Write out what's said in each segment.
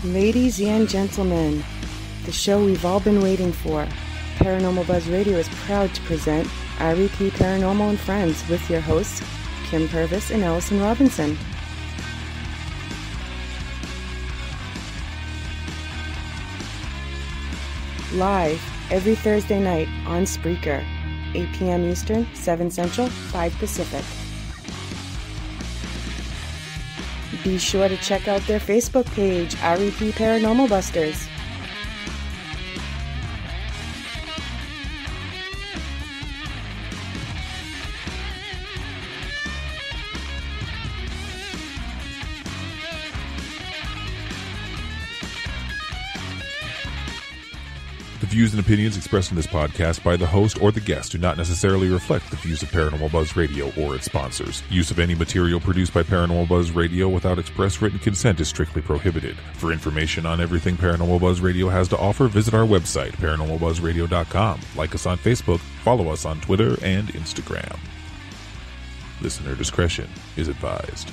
Ladies and gentlemen, the show we've all been waiting for, Paranormal Buzz Radio is proud to present REP Paranormal and Friends with your hosts, Kim Purvis and Allison Robinson. Live every Thursday night on Spreaker, 8 p.m. Eastern, 7 Central, 5 Pacific. Be sure to check out their Facebook page, REP Paranormal Busters. The views and opinions expressed in this podcast by the host or the guest do not necessarily reflect the views of Paranormal Buzz Radio or its sponsors. Use of any material produced by Paranormal Buzz Radio without express written consent is strictly prohibited. For information on everything Paranormal Buzz Radio has to offer, visit our website, paranormalbuzzradio.com. Like us on Facebook, follow us on Twitter and Instagram. Listener discretion is advised.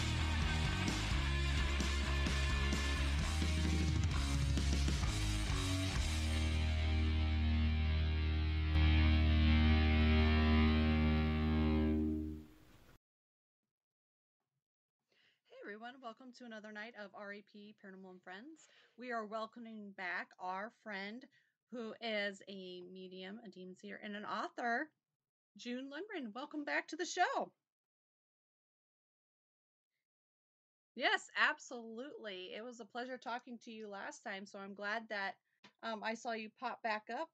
Welcome to another night of REP Paranormal and Friends. We are welcoming back our friend who is a medium, a demon seer, and an author, June Lundgren. Welcome back to the show. Yes, absolutely. It was a pleasure talking to you last time, so I'm glad that I saw you pop back up,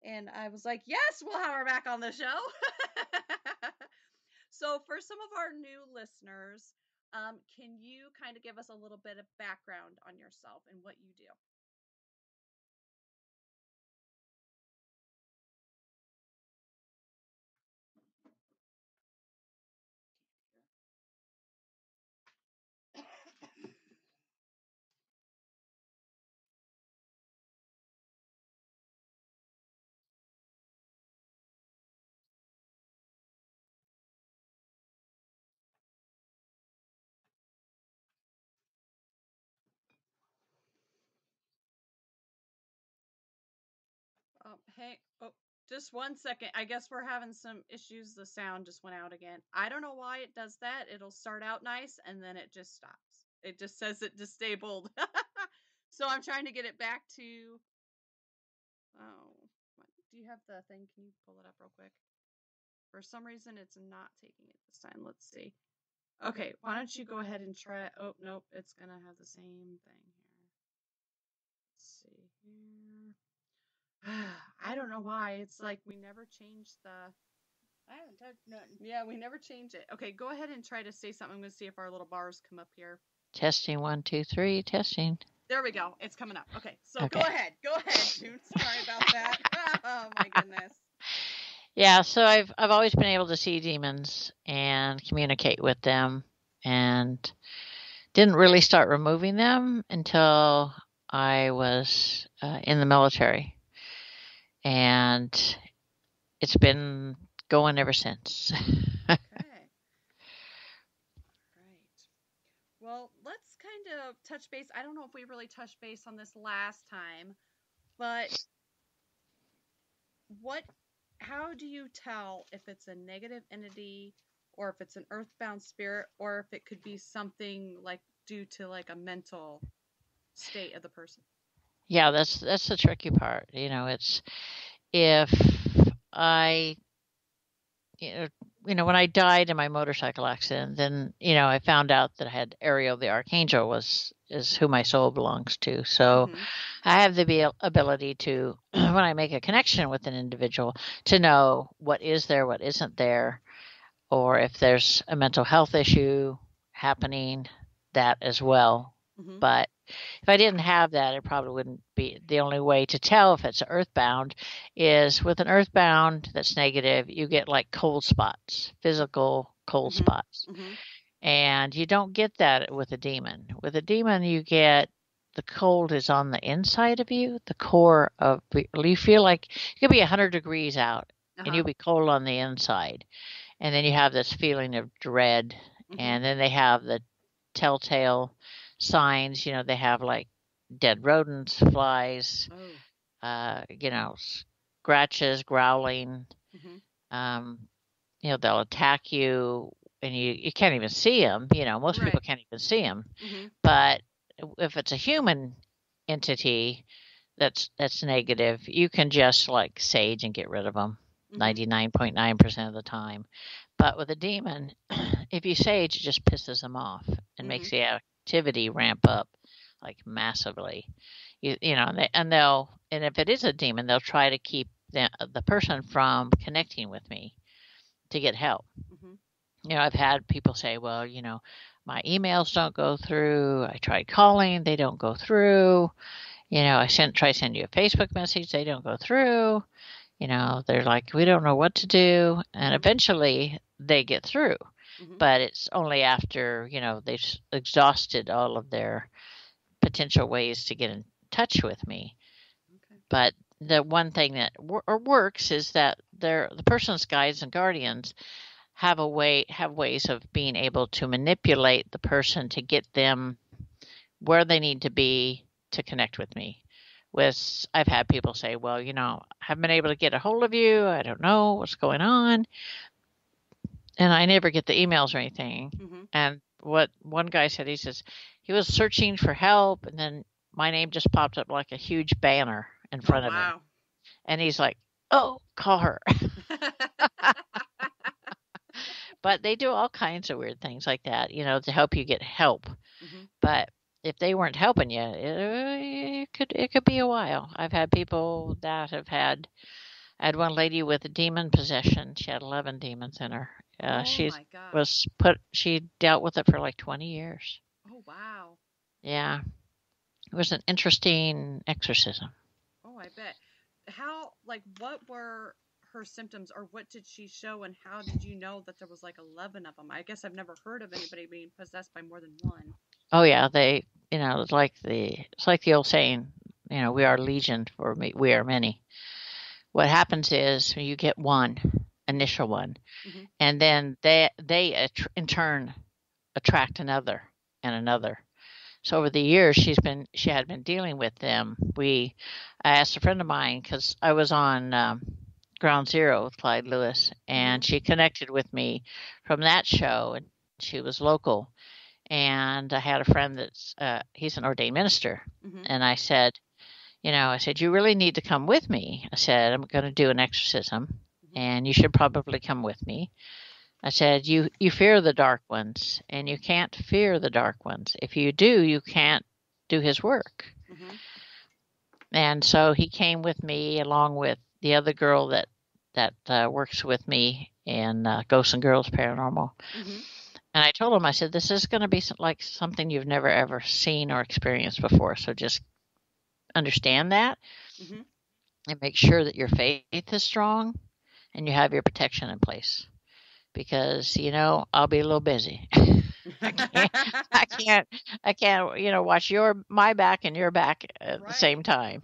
and I was like, yes, we'll have her back on the show. So for some of our new listeners, can you kind of give us a little bit of background on yourself and what you do? Hey, just 1 second. I guess we're having some issues. The sound just went out again. I don't know why it does that. It'll start out nice and then it just stops. It just says it disabled. So I'm trying to get it back to. Do you have the thing? Can you pull it up real quick? For some reason, it's not taking it this time. Let's see. Okay, why don't you go ahead and try it? Oh, nope. It's going to have the same thing here. Let's see here. I don't know why. It's like we never changed the. I haven't touched nothing. Yeah, we never changed it. Okay, go ahead and try to say something. I'm going to see if our little bars come up here. Testing 1, 2, 3. Testing. There we go. It's coming up. Okay, so okay. Go ahead. Go ahead, June. Sorry about that. Oh my goodness. Yeah, so I've always been able to see demons and communicate with them, and didn't really start removing them until I was in the military. And it's been going ever since. Okay. Right. Well, let's kind of touch base. I don't know if we really touched base on this last time, but how do you tell if it's a negative entity or if it's an earthbound spirit or if it could be something like due to like a mental state of the person? Yeah, that's the tricky part. It's if I, when I died in my motorcycle accident, then, I found out that I had Howriel the Archangel is who my soul belongs to. So I have the ability to, when I make a connection with an individual, to know what is there, what isn't there, or if there's a mental health issue happening, that as well. But if I didn't have that, it probably wouldn't be. The only way to tell if it's earthbound is with an earthbound that's negative, you get like cold spots, physical cold spots. And you don't get that with a demon. With a demon, you get the cold is on the inside of you, the core of, you feel like it could be 100 degrees out and you'll be cold on the inside. And then you have this feeling of dread. And then they have the telltale signs, they have like dead rodents, flies, scratches, growling. Mm-hmm. They'll attack you, and you can't even see them. Most Right. people can't even see them. Mm-hmm. But if it's a human entity that's negative, you can just like sage and get rid of them 99.9% of the time. But with a demon, if you sage, it just pisses them off and makes the activity ramp up like massively. And if it is a demon, they'll try to keep the person from connecting with me to get help. Mm-hmm. I've had people say, well, my emails don't go through. I tried calling, they don't go through. I try to send you a Facebook message, they don't go through. They're like, we don't know what to do. And eventually they get through. Mm-hmm. But it's only after, they've exhausted all of their potential ways to get in touch with me. Okay. But the one thing that works is that the person's guides and guardians have ways of being able to manipulate the person to get them where they need to be to connect with me. I've had people say, well, I haven't been able to get a hold of you. I don't know what's going on. And I never get the emails or anything. Mm-hmm. And what one guy said, he says he was searching for help, and then my name just popped up like a huge banner in front of him. And he's like, oh, call her. But they do all kinds of weird things like that, to help you get help. Mm-hmm. But if they weren't helping you, it could be a while. I've had people that have had. I had one lady with a demon possession. She had 11 demons in her. She dealt with it for like 20 years. Oh wow! Yeah, it was an interesting exorcism. Oh, I bet. What were her symptoms, or what did she show, and how did you know that there was like 11 of them? I guess I've never heard of anybody being possessed by more than one. Oh yeah, it's like the old saying, we are legion, for we are many. What happens is you get one initial one, mm-hmm. and then they in turn attract another and another. So over the years, she had been dealing with them. I asked a friend of mine, because I was on Ground Zero with Clyde Lewis, and she connected with me from that show, and she was local. And I had a friend that's he's an ordained minister, mm-hmm. and I said, you really need to come with me. I said, I'm going to do an exorcism, mm-hmm. and you should probably come with me. I said, you fear the dark ones, and you can't fear the dark ones. If you do, you can't do his work. Mm-hmm. And so he came with me, along with the other girl that works with me in Ghosts and Girls Paranormal. Mm-hmm. And I told him, I said, this is going to be like something you've never, ever seen or experienced before. So just understand that, mm-hmm. and make sure that your faith is strong and you have your protection in place. Because, I'll be a little busy. I can't, watch my back and your back at the same time,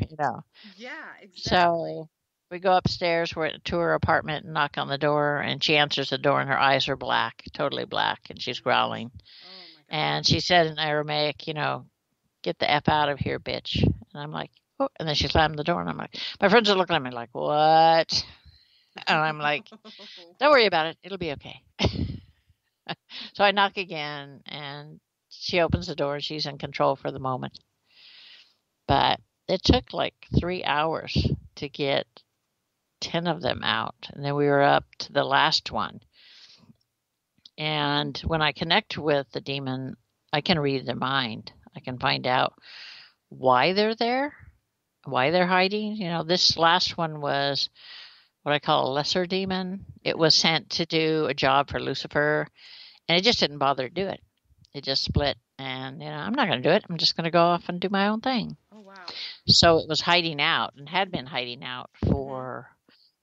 Yeah, exactly. So we go upstairs, we're to her apartment, and knock on the door, and she answers the door, and her eyes are black, totally black, and she's growling. Oh my God. And she said in Aramaic, get the F out of here, bitch. And I'm like, oh, and then she slammed the door, and I'm like, my friends are looking at me like, what? And I'm like, don't worry about it. It'll be okay. So I knock again, and she opens the door, and she's in control for the moment. But it took like 3 hours to get 10 of them out. And then we were up to the last one. And when I connect with the demon, I can read their mind. I can find out why they're there, why they're hiding. This last one was what I call a lesser demon. It was sent to do a job for Lucifer, and it just didn't bother to do it. It just split, and, I'm not going to do it. I'm just going to go off and do my own thing. Oh, wow. So it was hiding out, and had been hiding out for,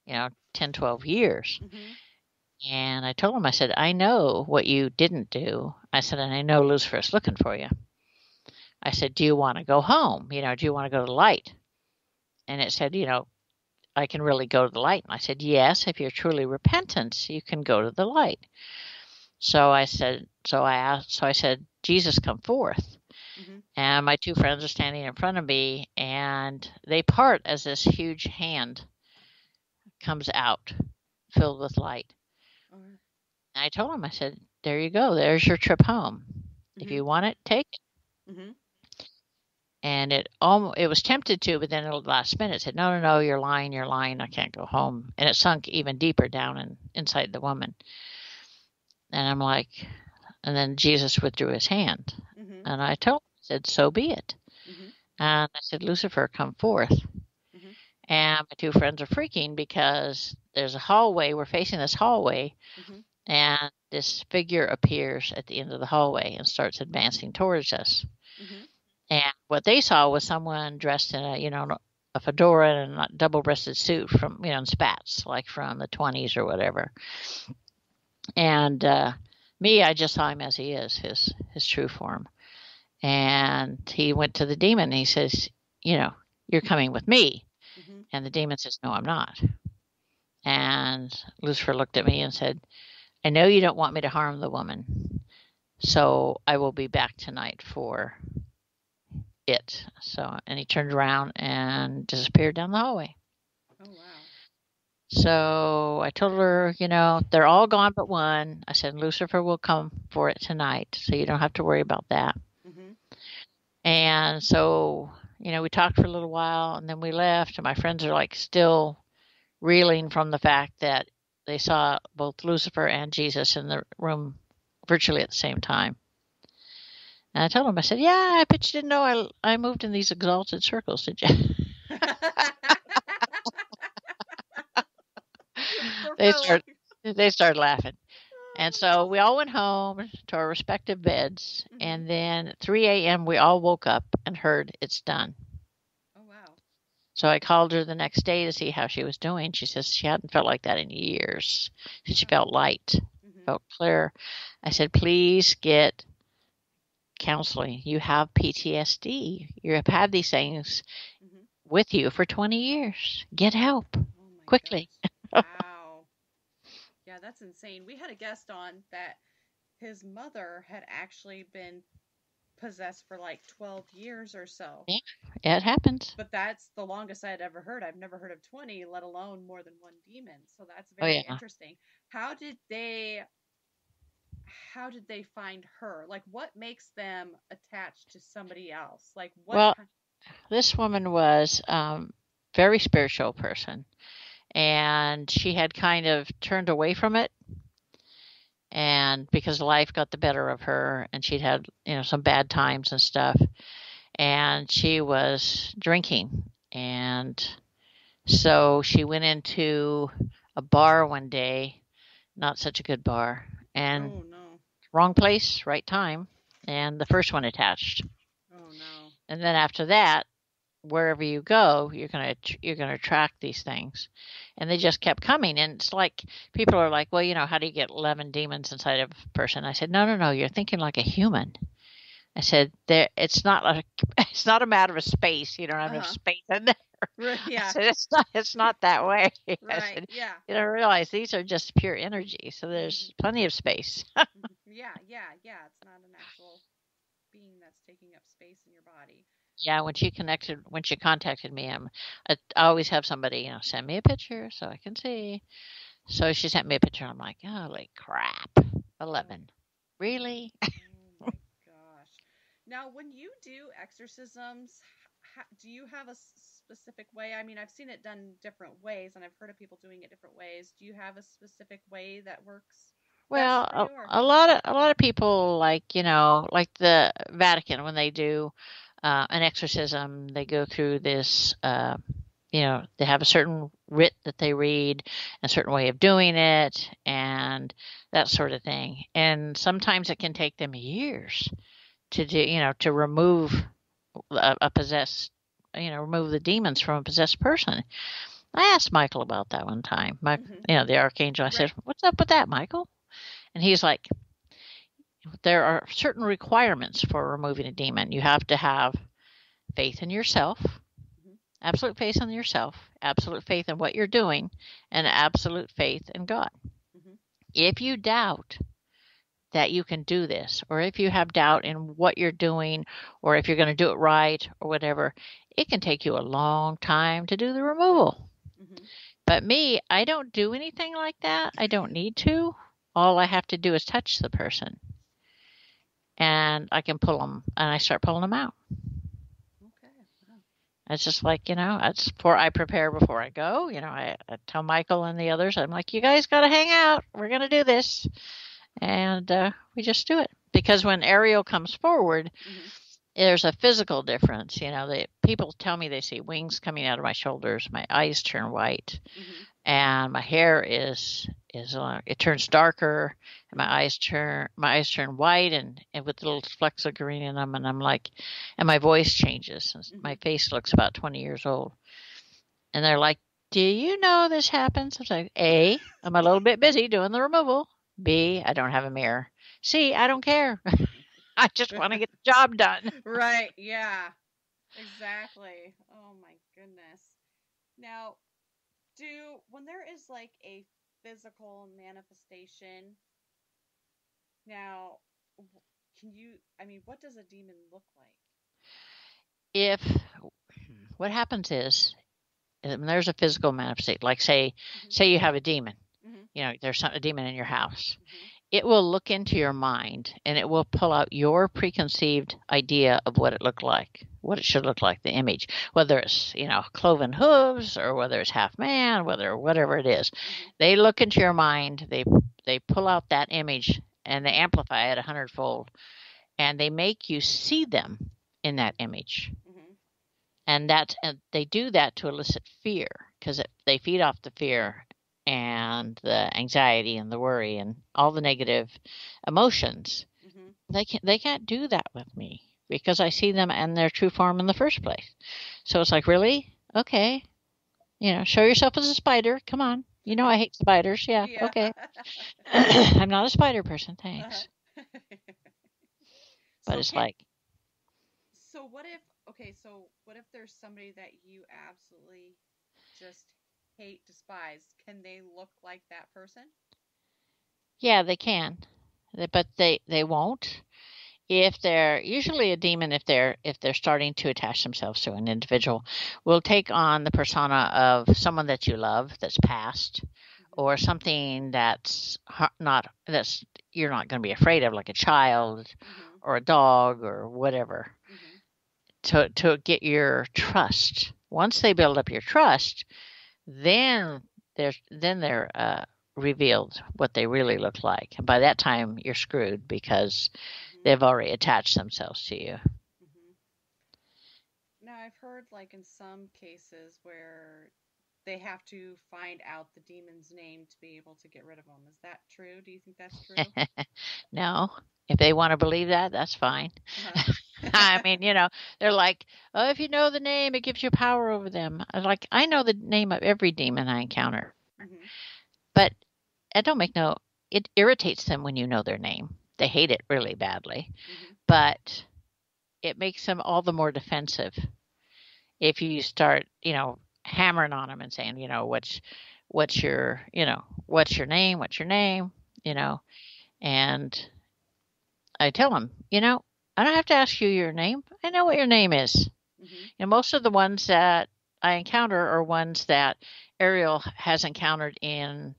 10, 12 years. Mm-hmm. And I told him, I said, I know what you didn't do. I said, and I know Lucifer's looking for you. I said, do you want to go home? Do you want to go to the light? And it said, I can really go to the light. And I said, yes, if you're truly repentant, you can go to the light. So I said, Jesus, come forth. Mm-hmm. And my two friends are standing in front of me, and they part as this huge hand comes out filled with light. All right. And I told them, I said, there you go. There's your trip home. If Mm-hmm. you want it, take it. Mm-hmm. And it was tempted to, but then at the last minute said, no, you're lying, I can't go home. And it sunk even deeper down inside the woman. And I'm like, and then Jesus withdrew his hand. Mm-hmm. And I told him, I said, so be it. Mm-hmm. And I said, Lucifer, come forth. Mm-hmm. And my two friends are freaking because there's a hallway. We're facing this hallway. Mm-hmm. And this figure appears at the end of the hallway and starts advancing towards us. Mm-hmm. And what they saw was someone dressed in a fedora and a double-breasted suit from, in spats, like from the 20s or whatever. And me, I just saw him as he is, his true form. And he went to the demon and he says, you're coming with me. Mm-hmm. And the demon says, no, I'm not. And Lucifer looked at me and said, I know you don't want me to harm the woman, so I will be back tonight for it. And he turned around and disappeared down the hallway. Oh, wow. So I told her, they're all gone but one. I said, Lucifer will come for it tonight, so you don't have to worry about that. Mm-hmm. And so, we talked for a little while, and then we left, and my friends are like still reeling from the fact that they saw both Lucifer and Jesus in the room virtually at the same time. And I told them, I said, yeah, I bet you didn't know I moved in these exalted circles, did you? They started laughing. And so we all went home to our respective beds. Mm-hmm. And then at 3 a.m., we all woke up and heard it's done. Oh, wow. So I called her the next day to see how she was doing. She says she hadn't felt like that in years. She felt light, felt clear. I said, please get counseling. You have PTSD. You have had these things with you for 20 years. Get help quickly. Wow. Yeah, that's insane. We had a guest on that his mother had actually been possessed for like 12 years or so. Yeah, it happens. But that's the longest I had ever heard. I've never heard of 20, let alone more than one demon. So that's very interesting. How did they find her? Like, what makes them attached to somebody else? Like, what? Well, this woman was very spiritual person, and she had kind of turned away from it. And because life got the better of her, and she'd had, some bad times and stuff, and she was drinking. And so she went into a bar one day, not such a good bar, and wrong place, right time, and the first one attached. Oh no. And then after that, wherever you go, you're gonna attract these things. And they just kept coming. And it's like, people are like, well, how do you get 11 demons inside of a person? I said, no, you're thinking like a human. I said, it's not a matter of space. You don't have enough space in there. Right, yeah. I said, it's not that way. Right, I said, yeah. You don't realize these are just pure energy. So there's plenty of space. Yeah. It's not an actual being that's taking up space in your body. Yeah, when she contacted me, I always have somebody, send me a picture so I can see. So she sent me a picture. I'm like, holy crap, 11, really? Oh my gosh! Now, when you do exorcisms, do you have a specific way? I mean, I've seen it done different ways, and I've heard of people doing it different ways. Do you have a specific way that works? Well, a lot of people, like the Vatican, when they do an exorcism, they go through this, they have a certain writ that they read, a certain way of doing it, and that sort of thing. And sometimes it can take them years to do, to remove a possessed, remove the demons from a possessed person. I asked Michael about that one time, the archangel. I said, what's up with that, Michael? And he's like, there are certain requirements for removing a demon. You have to have faith in yourself, absolute faith in yourself, absolute faith in what you're doing, and absolute faith in God. If you doubt, that you can do this, or if you have doubt in what you're doing, or if you're going to do it right, or whatever, it can take you a long time to do the removal. Mm-hmm. But me, I don't do anything like that. I don't need to. All I have to do is touch the person, and I can pull them, and I start pulling them out. Okay. Wow. It's just like, that's I prepare before I go. I tell Michael and the others, I'm like, you guys got to hang out. We're going to do this. And we just do it. Because when Ariel comes forward, Mm-hmm. there's a physical difference. People tell me they see wings coming out of my shoulders. My eyes turn white. Mm-hmm. And my hair it turns darker. And my eyes turn white and with little flecks of green in them. And I'm like, and my voice changes. Mm-hmm. My face looks about 20 years old. And they're like, do you know this happens? I was like, A, I'm a little bit busy doing the removal. B, I don't have a mirror. C, I don't care. I just want to get the job done. Right. Yeah. Exactly. Oh my goodness. Now, when there is like a physical manifestation, now, what does a demon look like? What happens is when there's a physical manifestation, like say you have a demon, there's a demon in your house. Mm-hmm. It will look into your mind and it will pull out your preconceived idea of what it should look like, the image, whether it's, cloven hooves or whether it's half man, whatever it is. Mm-hmm. They look into your mind, they pull out that image and they amplify it 100-fold, and they make you see them in that image. Mm-hmm. And they do that to elicit fear, because they feed off the fear and the anxiety and the worry and all the negative emotions. Mm-hmm. They can't do that with me because I see them in their true form in the first place. So it's like, really? Okay. Show yourself as a spider. Come on. I hate spiders. Yeah. Okay. I'm not a spider person. Thanks. But it's like. So what if there's somebody that you absolutely just hate, despise? Can they look like that person? Yeah, they can, but they won't. If they're usually a demon, if they're starting to attach themselves to an individual, will take on the persona of someone that you love that's passed, mm-hmm. or something that's you're not going to be afraid of, like a child, mm-hmm. or a dog or whatever, mm-hmm. to get your trust. Once they build up your trust, then they're revealed what they really look like. And by that time, you're screwed because mm-hmm. they've already attached themselves to you. Mm-hmm. Now, I've heard like in some cases where they have to find out the demon's name to be able to get rid of them. Is that true? Do you think that's true? No. If they want to believe that, that's fine. Uh-huh. I mean, they're like, oh, if you know the name, it gives you power over them. I know the name of every demon I encounter. Mm-hmm. But it irritates them when you know their name. They hate it really badly. Mm-hmm. But it makes them all the more defensive if you start, hammering on them and saying, what's your name, and I tell them, I don't have to ask you your name. I know what your name is. Mm-hmm. And most of the ones that I encounter are ones that Ariel has encountered in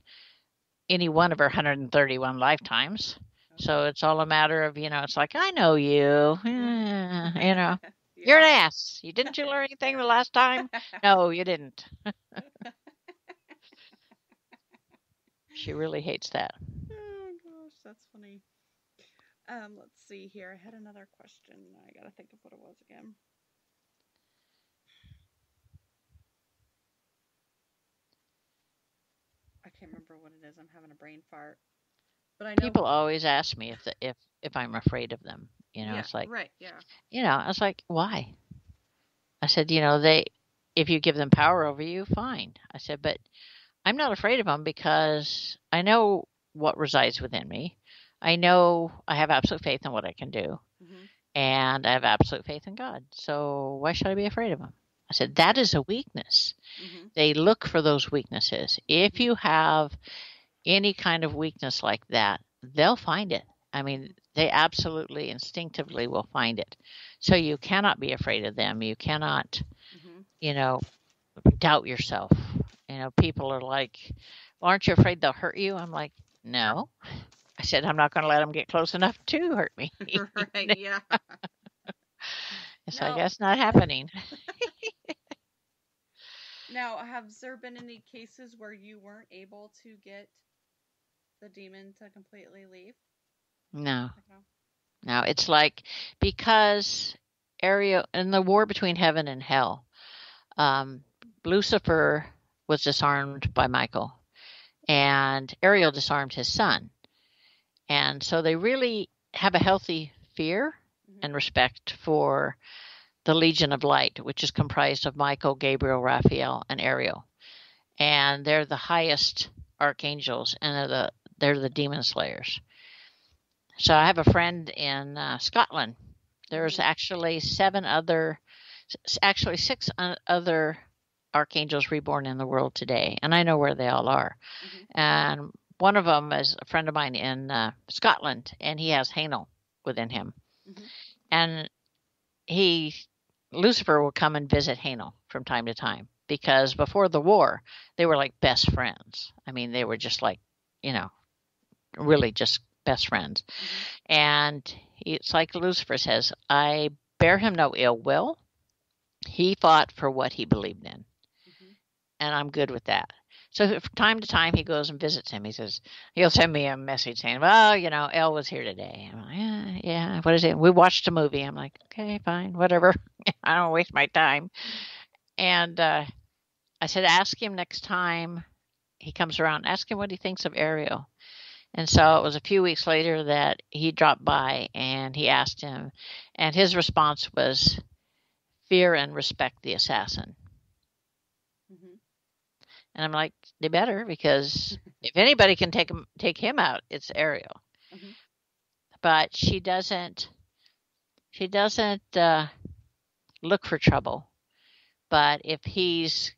any one of her 131 lifetimes. Okay. So it's all a matter of, it's like, I know you, yeah. You're an ass. Didn't you learn anything the last time? No, you didn't. She really hates that. Oh, gosh, that's funny. Let's see here. I had another question. I got to think of what it was again. I can't remember what it is. I'm having a brain fart. But I know people always ask me if I'm afraid of them. Yeah, it's like, right, yeah. I was like, why? I said, if you give them power over you, fine. I said, but I'm not afraid of them because I know what resides within me. I know I have absolute faith in what I can do, mm-hmm. and I have absolute faith in God. So why should I be afraid of them? I said, that is a weakness. Mm-hmm. They look for those weaknesses. If you have any kind of weakness like that, they'll find it. I mean, they absolutely instinctively will find it. So you cannot be afraid of them. You cannot, you know, doubt yourself. You know, people are like, well, aren't you afraid they'll hurt you? I'm like, no. I said, I'm not going to let them get close enough to hurt me. Right, yeah. So I guess not happening. Now, have there been any cases where you weren't able to get the demon to completely leave? No. No, it's like, because Ariel, in the war between heaven and hell, Lucifer was disarmed by Michael, and Ariel disarmed his son. And so they really have a healthy fear and respect for the Legion of Light, which is comprised of Michael, Gabriel, Raphael, and Ariel. And they're the highest archangels, and they're the demon slayers. So I have a friend in Scotland. There's actually 6 other archangels reborn in the world today, and I know where they all are. And one of them is a friend of mine in Scotland, and he has Hanel within him. And Lucifer will come and visit Hanel from time to time, because before the war, they were like best friends. I mean, they were just like, really just best friends. And it's like Lucifer says, I bear him no ill will. He fought for what he believed in. And I'm good with that. So from time to time, he goes and visits him. He'll send me a message saying, well, Elle was here today. I'm like, yeah, what is it? We watched a movie. I'm like, okay, fine, whatever. I don't waste my time. And I said, ask him next time he comes around, ask him what he thinks of Ariel. And so it was a few weeks later that he dropped by, and he asked him, and his response was, fear and respect the assassin. And I'm like, they better, because if anybody can take him out, it's Ariel. But she doesn't look for trouble. But if he's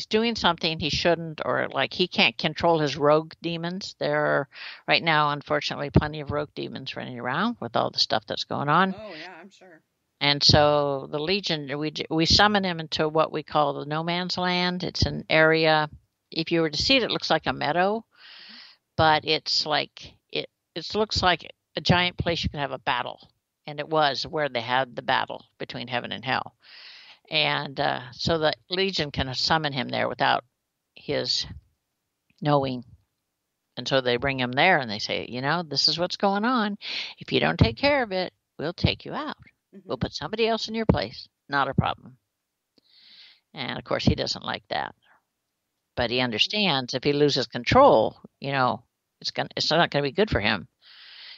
doing something he shouldn't, or like he can't control his rogue demons, there are right now, unfortunately, plenty of rogue demons running around with all the stuff that's going on. Oh yeah, I'm sure. And so the Legion, we summon him into what we call the no man's land. It's an area, if you were to see it, it looks like a meadow, but it's like, it looks like a giant place you could have a battle. And it was where they had the battle between heaven and hell. And so the Legion can summon him there without his knowing. And so they bring him there and they say, this is what's going on. If you don't take care of it, we'll take you out. We'll put somebody else in your place. Not a problem. And of course, he doesn't like that. But he understands if he loses control, it's not going to be good for him,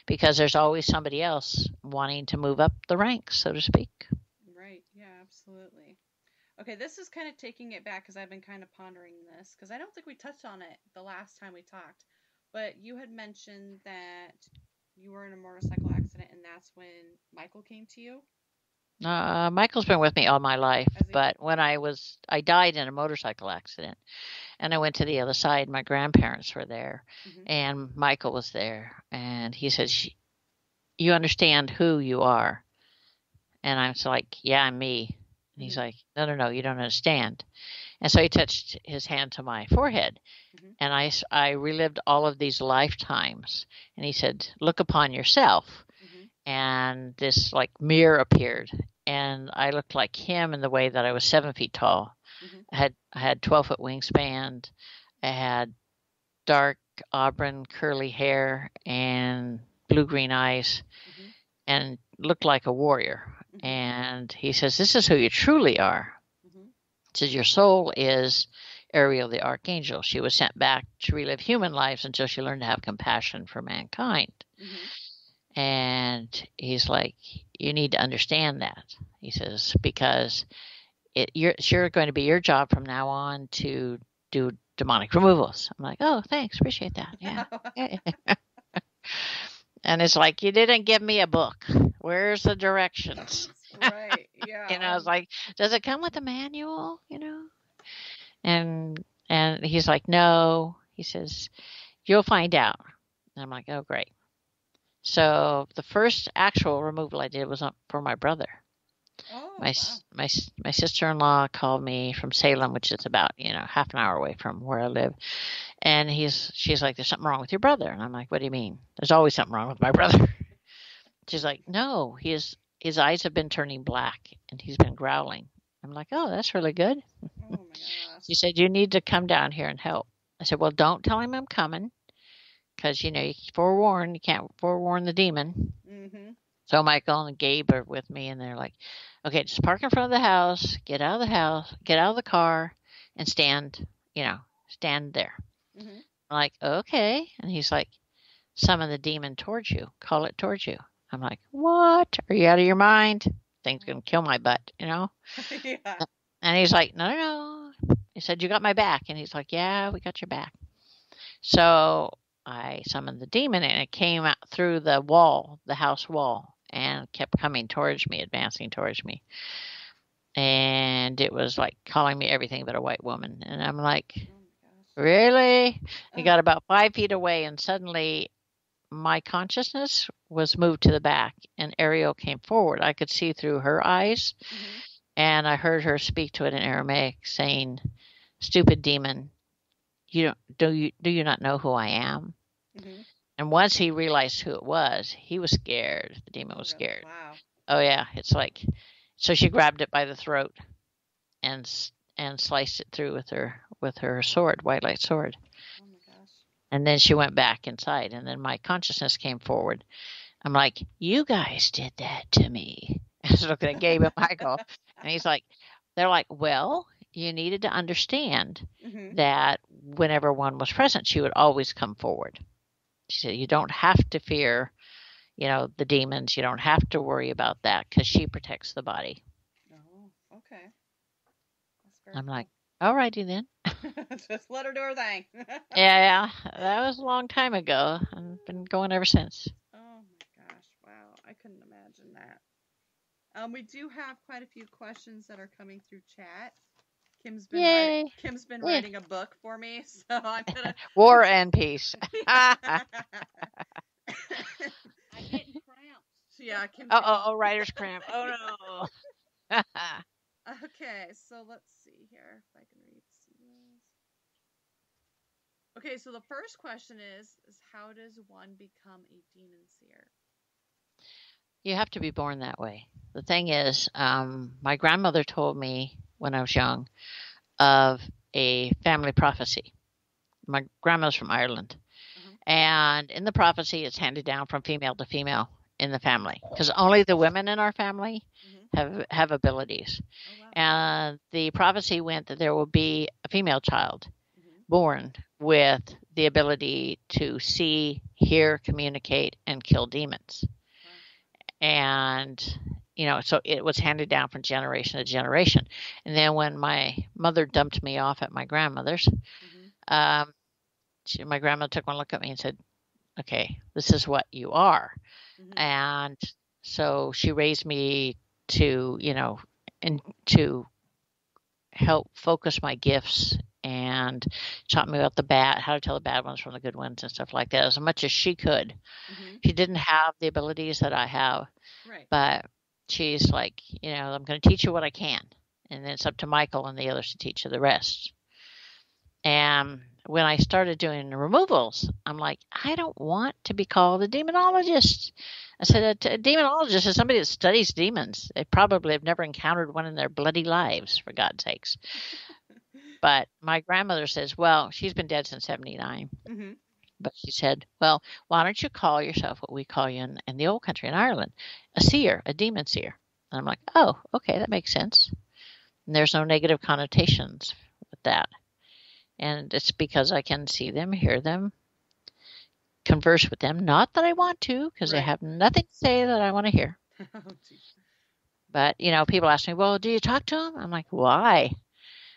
because there's always somebody else wanting to move up the ranks, so to speak. Right. Yeah, absolutely. Okay, this is kind of taking it back, because I've been kind of pondering this, because I don't think we touched on it the last time we talked. But you had mentioned that you were in a motorcycle accident, and that's when Michael came to you? Michael's been with me all my life, but when I died in a motorcycle accident, and I went to the other side. My grandparents were there, and Michael was there, and he says, you understand who you are? And I'm like, yeah, I'm me. And he's like, no, you don't understand. And so he touched his hand to my forehead, and I relived all of these lifetimes. And he said, look upon yourself. And this like mirror appeared, and I looked like him in the way that I was 7 feet tall. I had 12-foot wingspan. I had dark auburn curly hair and blue-green eyes, and looked like a warrior. And he says, this is who you truly are. He says, your soul is Ariel the Archangel. She was sent back to relive human lives until she learned to have compassion for mankind. And he's like, you need to understand that. He says, because it's going to be your job from now on to do demonic removals. I'm like, oh, thanks. Appreciate that. Yeah. And it's like, you didn't give me a book. Where's the directions? Right. Yeah. I was like, does it come with a manual? And he's like, no. He says, you'll find out. And I'm like, oh, great. So the first actual removal I did was for my brother. Oh, My wow. my sister-in-law called me from Salem, which is about half an hour away from where I live, and she's like, "There's something wrong with your brother," and I'm like, "What do you mean? There's always something wrong with my brother." She's like, "No, his eyes have been turning black and he's been growling." I'm like, "Oh, that's really good." Oh my gosh. She said, "You need to come down here and help." I said, "Well, don't tell him I'm coming, because you can't forewarn the demon." Mm-hmm. So Michael and Gabe are with me, and they're like, "Okay, just park in front of the house, get out of the car, and stand there." Mm-hmm. I'm like, "Okay," and he's like, "Summon the demon towards you, call it towards you." I'm like, "What? Are you out of your mind? Thing's gonna kill my butt, Yeah. And he's like, "No, no, no." He said, "You got my back," and he's like, "Yeah, we got your back." So I summoned the demon, and it came out through the wall, the house wall, and kept coming towards me, advancing towards me. And it was like calling me everything but a white woman. And I'm like, Oh my gosh. "Really?" We got about 5 feet away, and suddenly my consciousness was moved to the back, and Ariel came forward. I could see through her eyes, Mm-hmm. and I heard her speak to it in Aramaic, saying, "Stupid demon, do you not know who I am?" Mm-hmm. And once he realized who it was, he was scared. The demon was scared. Wow. Oh yeah, it's like, so she grabbed it by the throat and sliced it through with her sword, white light sword. Oh my gosh. And then she went back inside, and then my consciousness came forward. I'm like, "You guys did that to me." I was looking at Gabe and Michael, and they're like, "Well, you needed to understand Mm-hmm. that whenever one was present, she would always come forward." She said, "You don't have to fear, the demons. You don't have to worry about that, because she protects the body." Oh, okay. That's very I'm cool. like, "All righty then." Just let her do her thing. Yeah, that was a long time ago, and been going ever since. Oh my gosh. Wow. I couldn't imagine that. We do have quite a few questions that are coming through chat. Kim's been Yay! writing a book for me, so I'm gonna War and peace. I'm getting cramps. Yeah, Kim's Writer's cramp. Oh no. Okay, so let's see here if I can read some of those. Okay, so the first question is how does one become a demon seer? You have to be born that way. The thing is, my grandmother told me when I was young of a family prophecy. My grandmother's from Ireland. And in the prophecy, it's handed down from female to female in the family, because only the women in our family have abilities. Oh, wow. And the prophecy went that there will be a female child born with the ability to see, hear, communicate, and kill demons. Wow. And so it was handed down from generation to generation. And then when my mother dumped me off at my grandmother's, my grandmother took one look at me and said, "Okay, this is what you are." And so she raised me to, and to help focus my gifts, and taught me about how to tell the bad ones from the good ones and stuff like that, as much as she could. She didn't have the abilities that I have, but she's like, "I'm going to teach you what I can, and then it's up to Michael and the others to teach you the rest." And when I started doing the removals, I'm like, I don't want to be called a demonologist. I said, a demonologist is somebody that studies demons. They probably have never encountered one in their bloody lives, for God's sakes. But my grandmother says, well, she's been dead since 79. But she said, well, why don't you call yourself what we call you in the old country in Ireland, a seer, a demon seer. And I'm like, oh, okay, that makes sense. And there's no negative connotations with that. And it's because I can see them, hear them, converse with them. Not that I want to, because they have nothing to say that I want to hear. But, people ask me, well, do you talk to them? I'm like, why?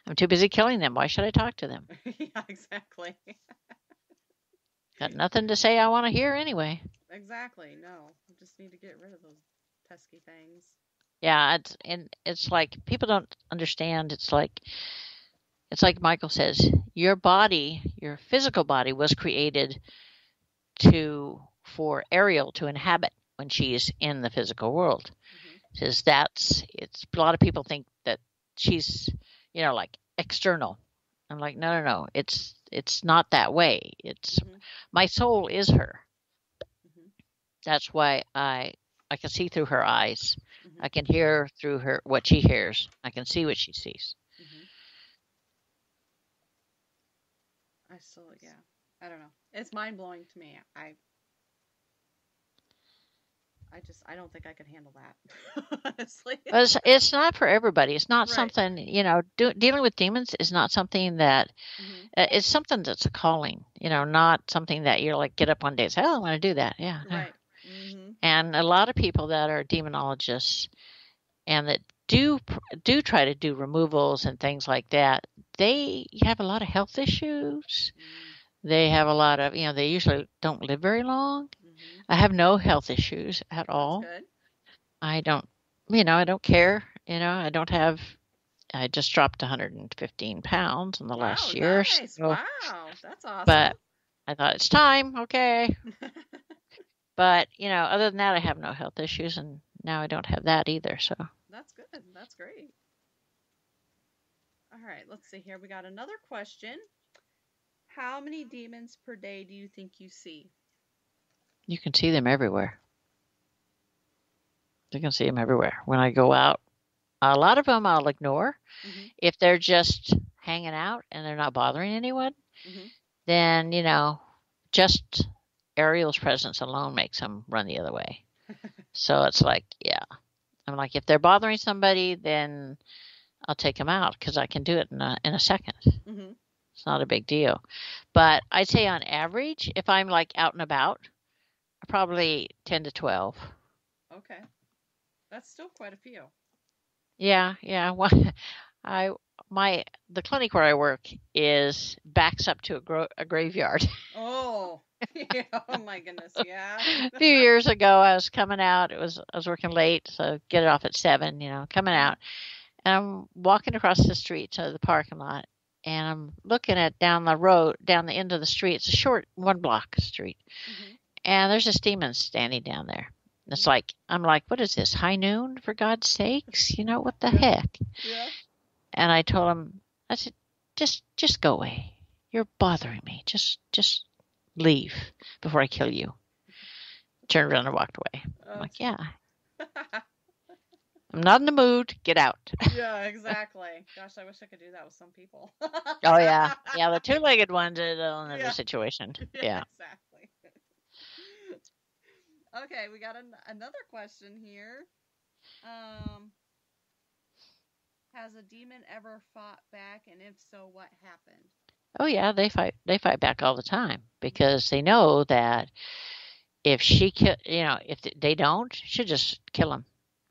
I'm too busy killing them. Why should I talk to them? Yeah, exactly. Got nothing to say I want to hear anyway. Exactly. No, I just need to get rid of those pesky things. Yeah, it's like people don't understand. It's like Michael says, your body, your physical body was created to for Ariel to inhabit when she's in the physical world. Because it's a lot of people think that she's, like external. I'm like, no. It's not that way. It's my soul is her. That's why I can see through her eyes. I can hear through her what she hears. I can see what she sees. I don't know. It's mind blowing to me. I don't think I could handle that. Honestly. It's not for everybody. It's not something, dealing with demons is not something that it's something that's a calling, not something that you're like, get up one day and say, oh, I want to do that. Yeah. Right. And a lot of people that are demonologists and that do try to do removals and things like that, they have a lot of health issues. They have a lot of, they usually don't live very long. I have no health issues at all. That's good. I don't care. I just dropped 115 pounds in the last year. Nice. So, wow. That's awesome. But I thought it's time. Okay. But, other than that, I have no health issues, and now I don't have that either. So that's good. That's great. All right. Let's see here. We got another question. How many demons per day do you think you see? You can see them everywhere. You can see them everywhere. When I go out, a lot of them I'll ignore. If they're just hanging out and they're not bothering anyone, then, just Ariel's presence alone makes them run the other way. So it's like, yeah. I'm like, if they're bothering somebody, then I'll take them out because I can do it in a second. It's not a big deal. But I'd say on average, if I'm like out and about, probably 10 to 12. Okay. That's still quite a few. Yeah. Well, the clinic where I work backs up to a graveyard. Oh. Yeah. Oh my goodness. Yeah. A few years ago, I was coming out. I was working late, so get it off at 7, coming out. And I'm walking across the street to the parking lot, and I'm looking at down the end of the street. It's a short 1-block street. And there's this demon standing down there. It's like, I'm like, what is this? High noon, for God's sakes? What the heck? Yeah. And I told him, I said, just go away. You're bothering me. Just leave before I kill you. Turned around and walked away. I'm like, yeah. I'm not in the mood. Get out. Yeah, exactly. Gosh, I wish I could do that with some people. Oh, yeah. Yeah, the 2-legged ones is another situation. Yeah. Exactly. Okay, we got another question here. Has a demon ever fought back, and if so, what happened? Oh yeah, they fight back all the time because they know that if if they don't, she'll just kill them.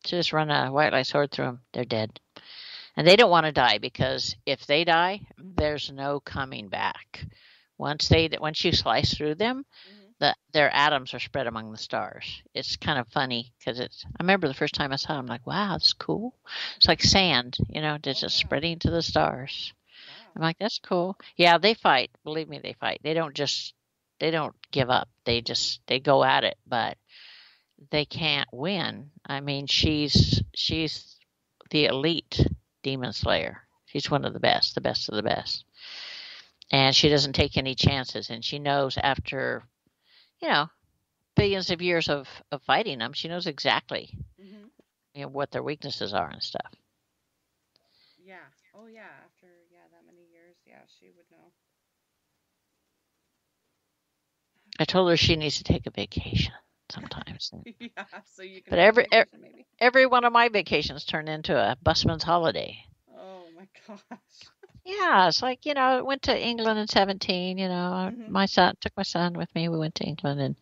She'll just run a white light sword through them. They're dead, and they don't want to die because if they die, there's no coming back. Once you slice through them, their atoms are spread among the stars. It's kind of funny because I remember the first time I saw it, I'm like, wow, that's cool. It's like sand, just spreading to the stars. Wow. I'm like, that's cool. Yeah, they fight. Believe me, they fight. They don't give up. They go at it, but they can't win. I mean, she's the elite demon slayer. She's one of the best of the best. And she doesn't take any chances. And she knows after billions of years of fighting them, she knows exactly, what their weaknesses are and stuff. Yeah. Oh, yeah. After, that many years, she would know. I told her she needs to take a vacation sometimes. Yeah, so you can. But every one of my vacations turned into a busman's holiday. Oh, my gosh. Yeah, it's like, went to England in 17, my son, took my son with me. We went to England and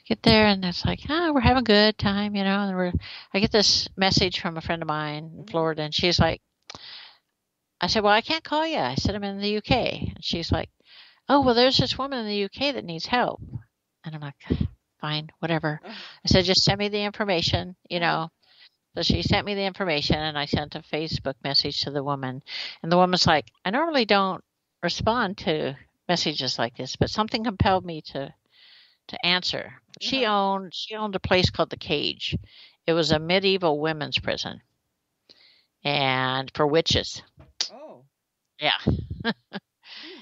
get there and it's like, we're having a good time, and I get this message from a friend of mine in Florida and she's like, I said, well, I can't call you. I said, I'm in the UK. And she's like, oh, well, there's this woman in the UK that needs help. And I'm like, fine, whatever. I said, just send me the information, So she sent me the information, and I sent a Facebook message to the woman. And the woman's like, I normally don't respond to messages like this, but something compelled me to to answer. She Uh-huh. owned a place called the Cage. It was a medieval women's prison, and for witches. Oh. Yeah. Hmm.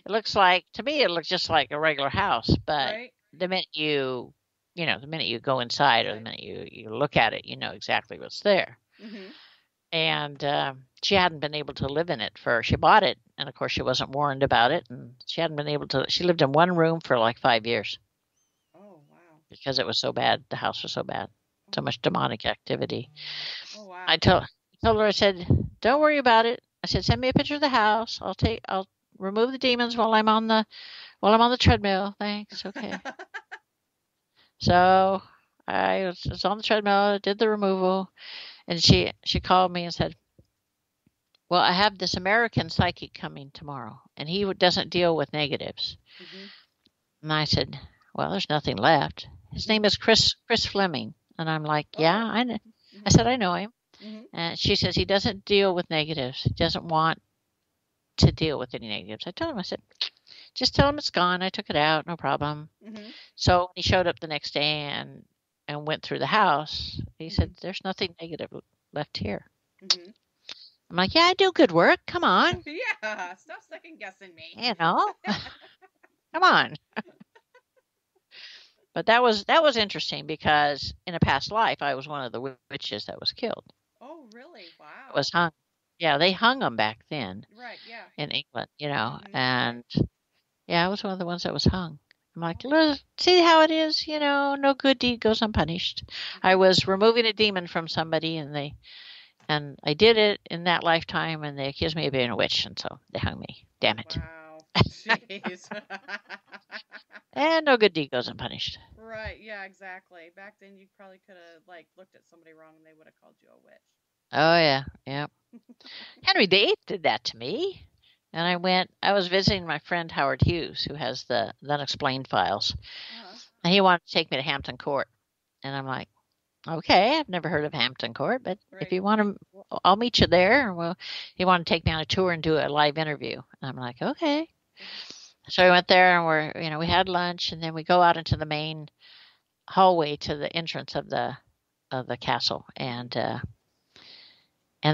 It looks like, to me, it looks just like a regular house, but Right. the minute the minute you go inside or the Inside. minute you look at it, you know exactly what's there. Mm-hmm. And she hadn't been able to live in it she bought it, and of course she wasn't warned about it, and she hadn't been able to. She lived in one room for like 5 years Oh, wow. because it was so bad. The house was so bad, so Oh. much demonic activity. Oh, I wow. told her, I said, "Don't worry about it." I said, "Send me a picture of the house. I'll remove the demons while I'm on the treadmill. Thanks. Okay." So I was on the treadmill, did the removal, and she called me and said, "Well, I have this American psychic coming tomorrow, and he doesn't deal with negatives." Mm-hmm. And I said, "Well, there's nothing left. His Mm-hmm. name is Chris Fleming." And I'm like, "Yeah, Oh. I know." I Mm-hmm. said, "I know him." Mm-hmm. And she says he doesn't deal with negatives. He doesn't want to deal with any negatives. I told him, I said, "Just tell him it's gone. I took it out, no problem." Mm-hmm. So when he showed up the next day and went through the house, he Mm-hmm. said, "There's nothing negative left here." Mm-hmm. I'm like, "Yeah, I do good work. Come on, Yeah. Stop second guessing me. you know, come on." But that was interesting because in a past life, I was one of the witches that was killed. Oh, really? It was Wow. hung. Yeah, they hung them back then Right. Yeah. in England, Mm-hmm. and yeah, I was one of the ones that was hung. I'm like, Oh. "Look, see how it is, no good deed goes unpunished." I Mm-hmm. was removing a demon from somebody, and I did it in that lifetime, and they accused me of being a witch, and so they hung me. Damn it! Wow. Jeez. And no good deed goes unpunished. Right. Yeah. Exactly. Back then, you probably could have looked at somebody wrong, and they would have called you a witch. Oh yeah, yeah. Henry VIII did that to me. And I was visiting my friend Howard Hughes, who has the Unexplained Files. Uh-huh. And he wanted to take me to Hampton Court. And I'm like, "Okay, I've never heard of Hampton Court, but if Right. you want to, I'll meet you there." Well, he wanted to take me on a tour and do a live interview. And I'm like, "Okay." So we went there and we had lunch, and then we go out into the main hallway to the entrance of the castle. And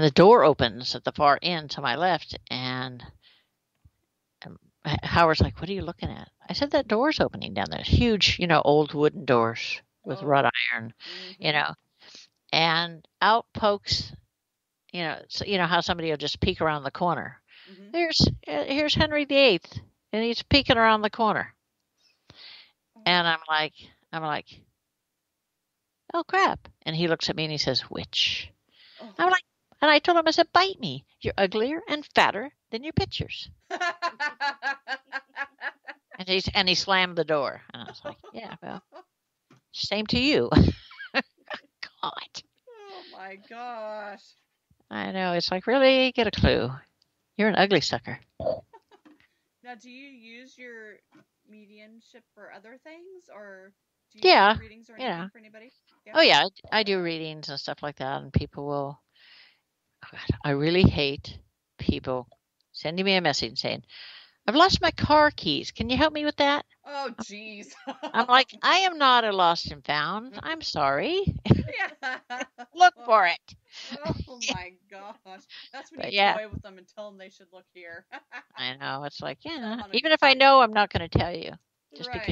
the door opens at the far end to my left, and Howard's like, "What are you looking at?" I said, "That door's opening down there. Huge, old wooden doors with Oh. wrought iron, Mm-hmm. and out pokes, so, how somebody will just peek around the corner. Mm-hmm. Here's Henry VIII, and he's peeking around the corner. Oh. And I'm like, "Oh crap!" And he looks at me and he says, "Witch." Oh. I'm like, and I told him, I said, "Bite me. You're uglier and fatter than your pictures." And he slammed the door. And I was like, "Yeah, well, same to you." God. Oh my gosh. I know. It's like, really? Get a clue. You're an ugly sucker. Now, do you use your mediumship for other things, or do you Yeah. do readings or anything for anybody? Yeah. Oh, yeah. I do readings and stuff like that, and people will. Oh God, I really hate people sending me a message saying, "I've lost my car keys. Can you help me with that?" Oh, jeez. I'm like, "I am not a lost and found. I'm sorry. Yeah. Look for it." Oh my gosh. That's when But you yeah. toy with them and tell them they should look here. I know. It's like, Tell 'em yeah. how to Even if I see. know, I'm not going to tell you. Just Right.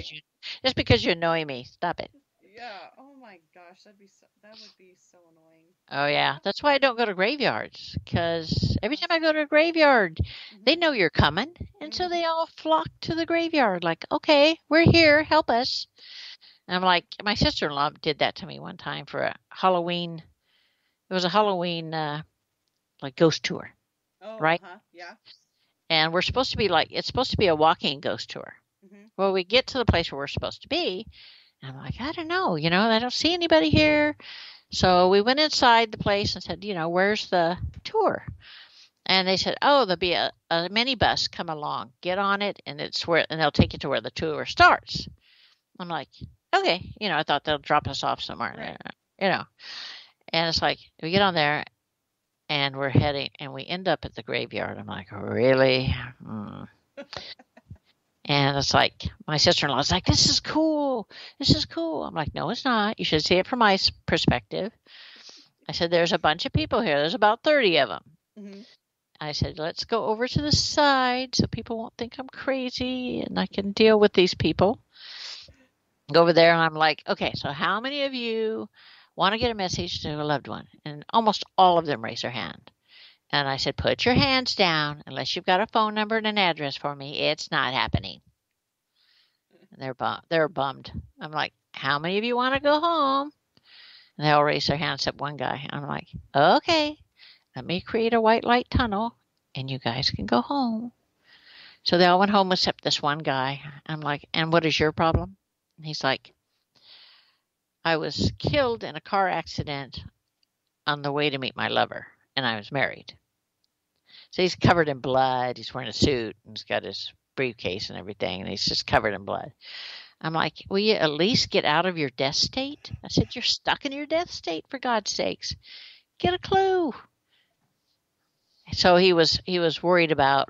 because you annoy me. Stop it. Yeah. Oh my gosh, that would be so annoying. Oh yeah, that's why I don't go to graveyards. Because every time I go to a graveyard, they know you're coming, and so they all flock to the graveyard. Like, "Okay, we're here. Help us." And I'm like, my sister-in-law did that to me one time for a Halloween. It was a Halloween ghost tour, Oh, right? Yeah. And it's supposed to be a walking ghost tour. Mm-hmm. Well, we get to the place where we're supposed to be, and I'm like, I don't know, I don't see anybody here. So we went inside the place and said, "Where's the tour?" And they said, "Oh, there'll be a minibus come along. Get on it, and they'll take you to where the tour starts." I'm like, "Okay," I thought they'll drop us off somewhere, Right. And it's like we get on there, and we're heading, and we end up at the graveyard. I'm like, "Really?" And it's like, my sister-in-law's like, this is cool. This is cool. I'm like, no, it's not. You should see it from my perspective. I said, there's a bunch of people here. There's about 30 of them. Mm-hmm. I said, let's go over to the side so people won't think I'm crazy and I can deal with these people. Go over there and I'm like, okay, so how many of you want to get a message to a loved one? And almost all of them raise their hand. And I said, put your hands down. Unless you've got a phone number and an address for me, it's not happening. And they're bummed. I'm like, how many of you want to go home? And they all raise their hands except one guy. I'm like, okay, let me create a white light tunnel and you guys can go home. So they all went home except this one guy. I'm like, and what is your problem? And he's like, I was killed in a car accident on the way to meet my lover, and I was married. So he's covered in blood. He's wearing a suit, and he's got his briefcase and everything, and he's just covered in blood. I'm like, will you at least get out of your death state? I said, you're stuck in your death state, for God's sakes. Get a clue. So he was worried about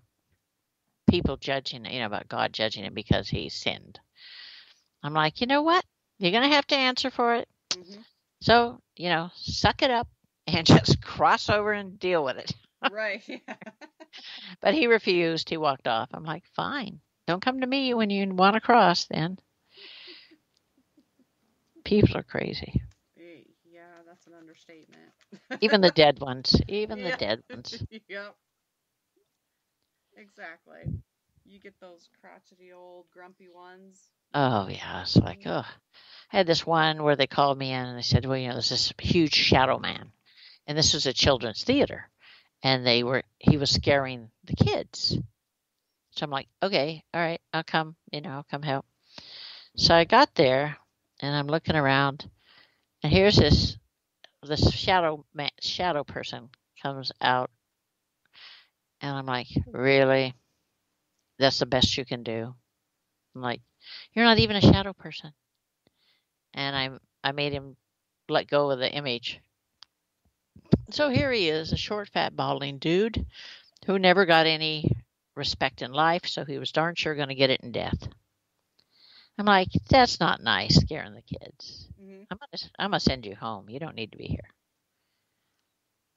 people judging, about God judging him because he sinned. I'm like, you know what? You're going to have to answer for it. Mm-hmm. So, suck it up and just cross over and deal with it. Right. Yeah. But he refused. He walked off. I'm like, fine. Don't come to me when you want to cross then. People are crazy. Yeah, that's an understatement. Even the dead ones. Even the dead ones. Yep. Exactly. You get those crotchety old grumpy ones. Oh, yeah. It's like, oh. I had this one where they called me in and they said, well, there's this huge shadow man. And this was a children's theater. And he was scaring the kids. So I'm like, okay, all right, I'll come, I'll come help. So I got there and I'm looking around and here's this shadow person comes out. And I'm like, really? That's the best you can do? I'm like, you're not even a shadow person. And I made him let go of the image. So here he is, a short, fat, balding dude who never got any respect in life, so he was darn sure going to get it in death. I'm like, that's not nice, scaring the kids. Mm-hmm. I'm going to send you home. You don't need to be here.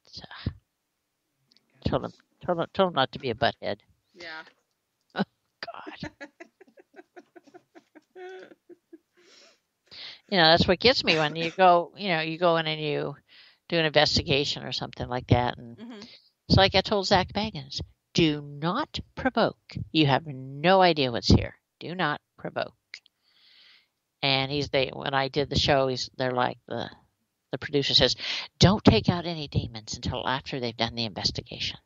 So, told him not to be a butthead. Yeah. Oh, God. That's what gets me when you go in and you do an investigation or something like that. And mm-hmm. It's like I told Zach Baggins, do not provoke. You have no idea what's here. Do not provoke. And when I did the show, they're like, the producer says, don't take out any demons until after they've done the investigation.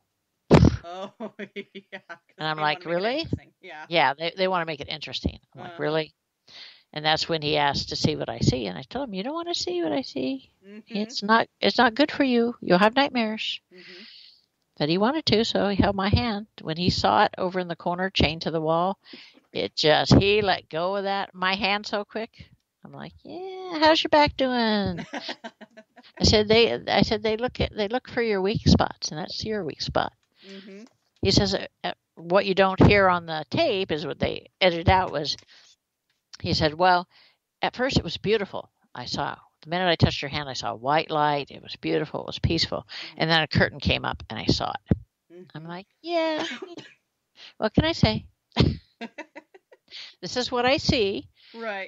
Oh, yeah. And I'm like, really? Yeah. Yeah, they want to make it interesting. I'm like, really? And that's when he asked to see what I see. And I told him, you don't want to see what I see. Mm-hmm. It's not good for you. You'll have nightmares. Mm-hmm. But he wanted to, so he held my hand. When he saw it over in the corner, chained to the wall, he let go of my hand so quick. I'm like, yeah, how's your back doing? I said they look for your weak spots, and that's your weak spot. Mm-hmm. He says what you don't hear on the tape is what they edited out was. He said, well, at first it was beautiful. The minute I touched your hand, I saw a white light. It was beautiful. It was peaceful. And then a curtain came up and I saw it. Mm-hmm. I'm like, yeah, what can I say? This is what I see. Right.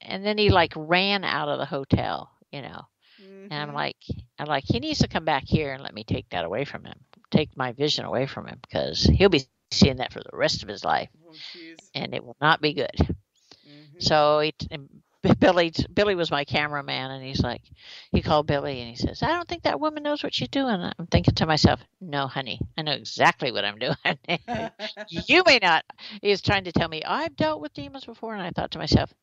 And then he like ran out of the hotel, Mm-hmm. And I'm like, he needs to come back here and let me take that away from him. Take my vision away from him because he'll be seeing that for the rest of his life. Oh, and it will not be good. Mm-hmm. So Billy was my cameraman, and he called Billy, and he says, I don't think that woman knows what she's doing. I'm thinking to myself, no, honey, I know exactly what I'm doing. You may not. He was trying to tell me, I've dealt with demons before, and I thought to myself,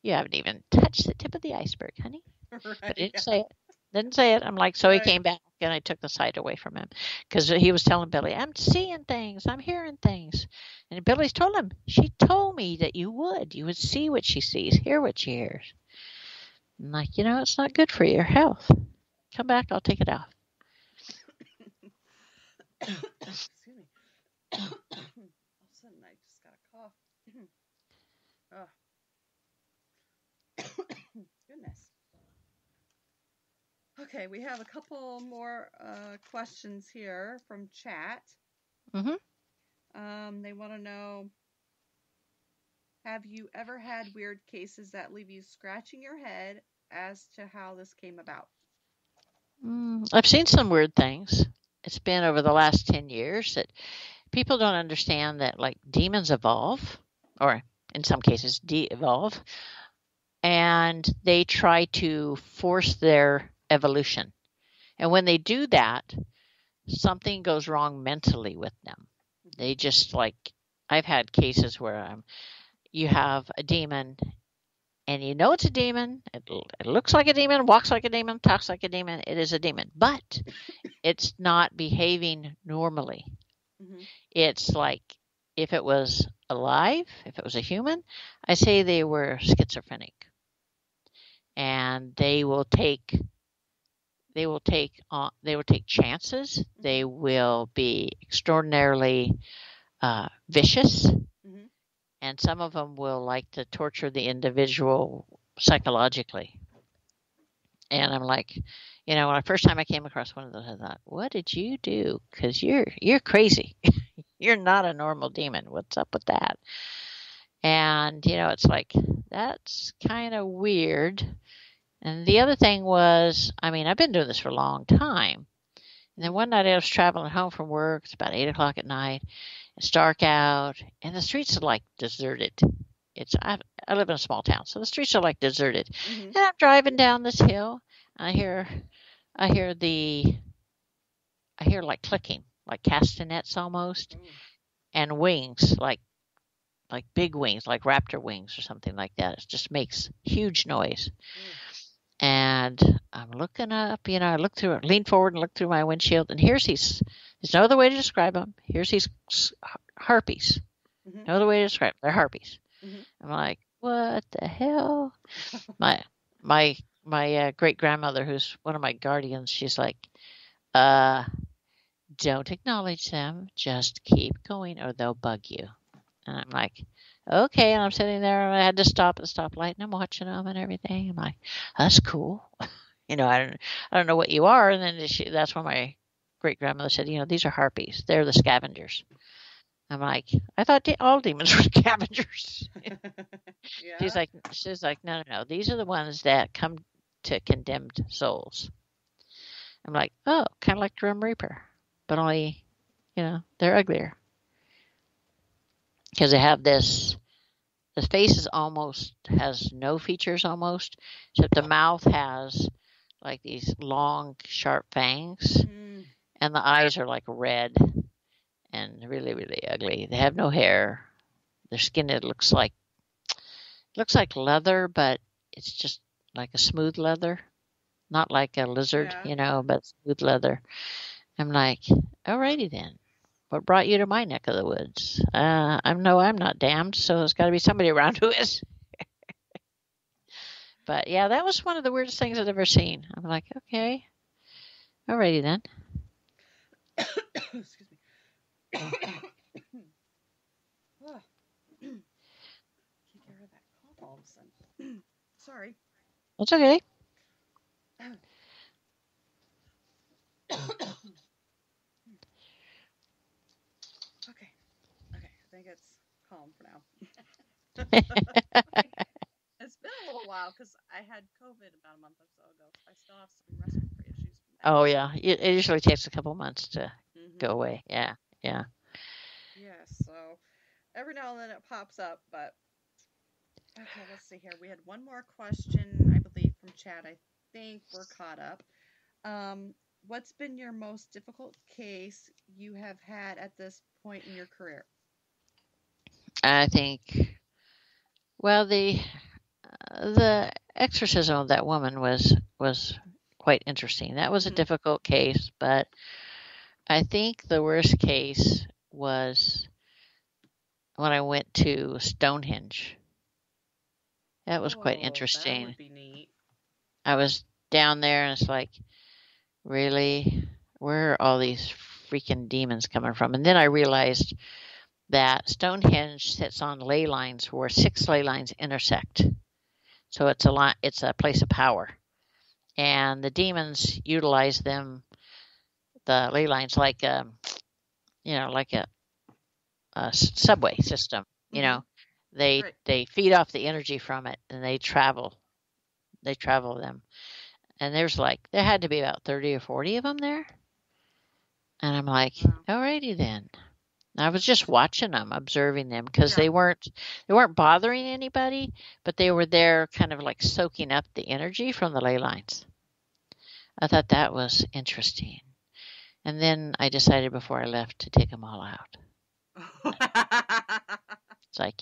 you haven't even touched the tip of the iceberg, honey. Right, but didn't say it. I'm like, so right. He came back, and I took the sight away from him because he was telling Billy, I'm seeing things, I'm hearing things. And Billy's told him, she told me that you would see what she sees, hear what she hears. I'm like, it's not good for your health. Come back, I'll take it off. Excuse me. All of a sudden, I just got a cough. Okay, we have a couple more questions here from chat. They want to know, have you ever had weird cases that leave you scratching your head as to how this came about? I've seen some weird things. It's been over the last 10 years that people don't understand that, like, demons evolve, or in some cases de-evolve, and they try to force their evolution. And when they do that, something goes wrong mentally with them. They just, like, I've had cases where you have a demon, and you know it's a demon. It looks like a demon, walks like a demon, talks like a demon. It is a demon, but it's not behaving normally. It's like, if it was alive, if it was a human, I say they were schizophrenic, and they will take chances. They will be extraordinarily vicious, and some of them will like to torture the individual psychologically. And I'm like, when the first time I came across one of those, I thought, what did you do? Because you're crazy. You're not a normal demon. What's up with that? And, it's like, that's kind of weird. And the other thing was, I've been doing this for a long time. And then one night I was traveling home from work. It's about 8 o'clock at night. It's dark out, and the streets are like deserted. I live in a small town, so the streets are like deserted. And I'm driving down this hill, and I hear like clicking, like castanets almost, and wings, like big wings, like raptor wings or something like that. It just makes huge noise. And I'm looking up, I lean forward and look through my windshield, and there's no other way to describe them. Here's these harpies. No other way to describe them. They're harpies. I'm like, what the hell? My great grandmother, who's one of my guardians, she's like, don't acknowledge them. Just keep going, or they'll bug you. And I'm like, okay. And I'm sitting there, and I had to stop at the stoplight, and I'm watching them and everything. I'm like, that's cool. I don't know what you are. And then that's when my great grandmother said, these are harpies. They're the scavengers. I'm like, I thought all demons were scavengers. She's like, no. These are the ones that come to condemned souls. I'm like, oh, kind of like Grim Reaper, but only, they're uglier. Because they have the face has no features almost, except the mouth has like these long, sharp fangs, and the eyes are like red and really, really ugly. They have no hair. Their skin, it looks like leather, but it's just like a smooth leather, not like a lizard, but smooth leather. I'm like, alrighty then. What brought you to my neck of the woods? I'm not damned, so there's got to be somebody around who is. But yeah, that was one of the weirdest things I've ever seen. I'm like, okay, alrighty then. Excuse me. Keep care of that cough all of a sudden. Sorry. It's okay. Okay, I think it's calm for now. It's been a little while because I had COVID about a month or so ago. I still have some respiratory issues from that. Oh yeah, it usually takes a couple months to go away. Yeah. Yeah, so every now and then it pops up, but okay, let's see here. We had one more question, I believe, from chat. I think we're caught up. What's been your most difficult case you have had at this point in your career? I think, well, the exorcism of that woman was quite interesting. That was a difficult case, but I think the worst case was when I went to Stonehenge. That was quite interesting. That would be neat. I was down there, and it's like, really? Where are all these freaking demons coming from? And then I realized that Stonehenge sits on ley lines where 6 ley lines intersect. So it's a place of power. and the demons utilize them, the ley lines, like like a subway system. They Right. they feed off the energy from it, and they travel them. And there had to be about 30 or 40 of them there. And I'm like, Wow. alrighty then. I was just watching them, observing them, because Yeah. they weren't bothering anybody, but they were there kind of like soaking up the energy from the ley lines. I thought that was interesting. And then I decided before I left to take them all out. It's like,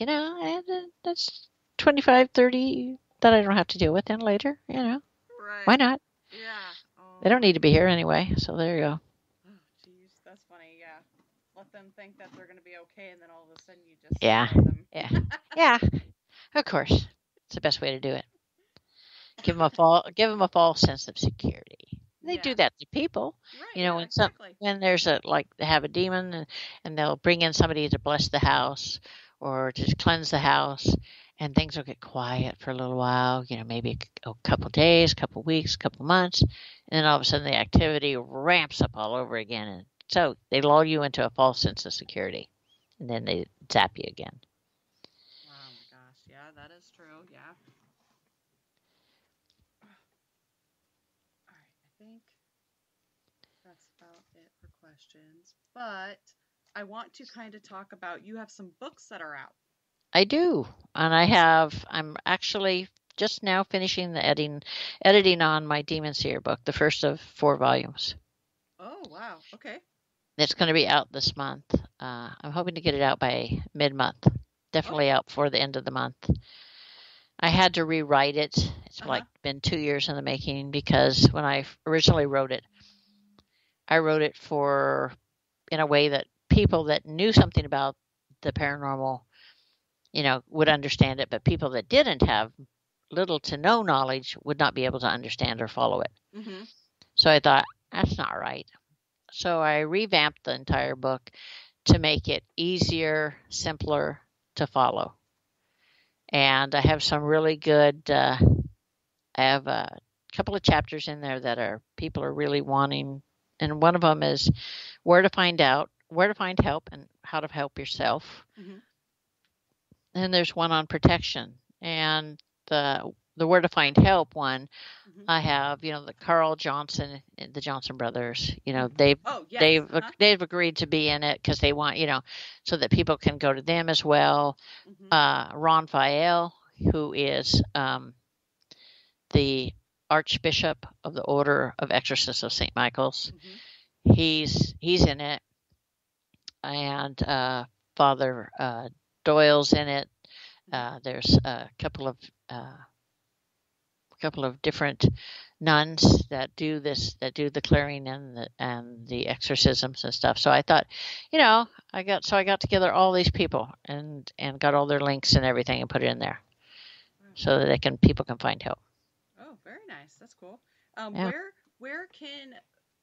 that's 25, 30 that I don't have to deal with then later, Right. Why not? Yeah. They don't need to be here anyway, so there you go. Oh, jeez, that's funny. Yeah. Let them think that they're going to be okay, and then all of a sudden you just Yeah. scare them. Yeah. Yeah. Of course. It's the best way to do it. Give them a false sense of security. They do that to people. Right. Exactly. When there's they have a demon, and they'll bring in somebody to bless the house or to cleanse the house, and things will get quiet for a little while, maybe a couple days, couple weeks, couple months, and then all of a sudden the activity ramps up all over again, and so they lull you into a false sense of security, and then they zap you again. Oh my gosh, yeah, that is true, yeah. All right, I think that's about it for questions, but I want to kind of talk about, you have some books that are out. I do, and I'm actually just now finishing the editing on my Demon Seer book, the first of 4 volumes. Oh, wow, okay. It's going to be out this month. I'm hoping to get it out by mid-month. Definitely out before the end of the month. I had to rewrite it. It's been 2 years in the making, because when I originally wrote it, I wrote it in a way that people that knew something about the paranormal, would understand it, but people that didn't have little to no knowledge would not be able to understand or follow it. Mm-hmm. So I thought, that's not right. So I revamped the entire book to make it easier, simpler to follow. And I have some really good, I have a couple of chapters in there that people are really wanting. And one of them is where to find help and how to help yourself. Mm-hmm. And there's one on protection. And the where to find help one, I have, the Carl Johnson, the Johnson brothers, they've agreed to be in it because they want, so that people can go to them as well. Ron Fael, who is the Archbishop of the Order of Exorcists of St. Michael's, he's in it, and Father Doyle's in it. There's a couple of different nuns that do the clearing and the exorcisms and stuff. So I thought, I got together all these people and got all their links and everything and put it in there, so that people can find help. Oh, very nice. That's cool. Yeah. Where can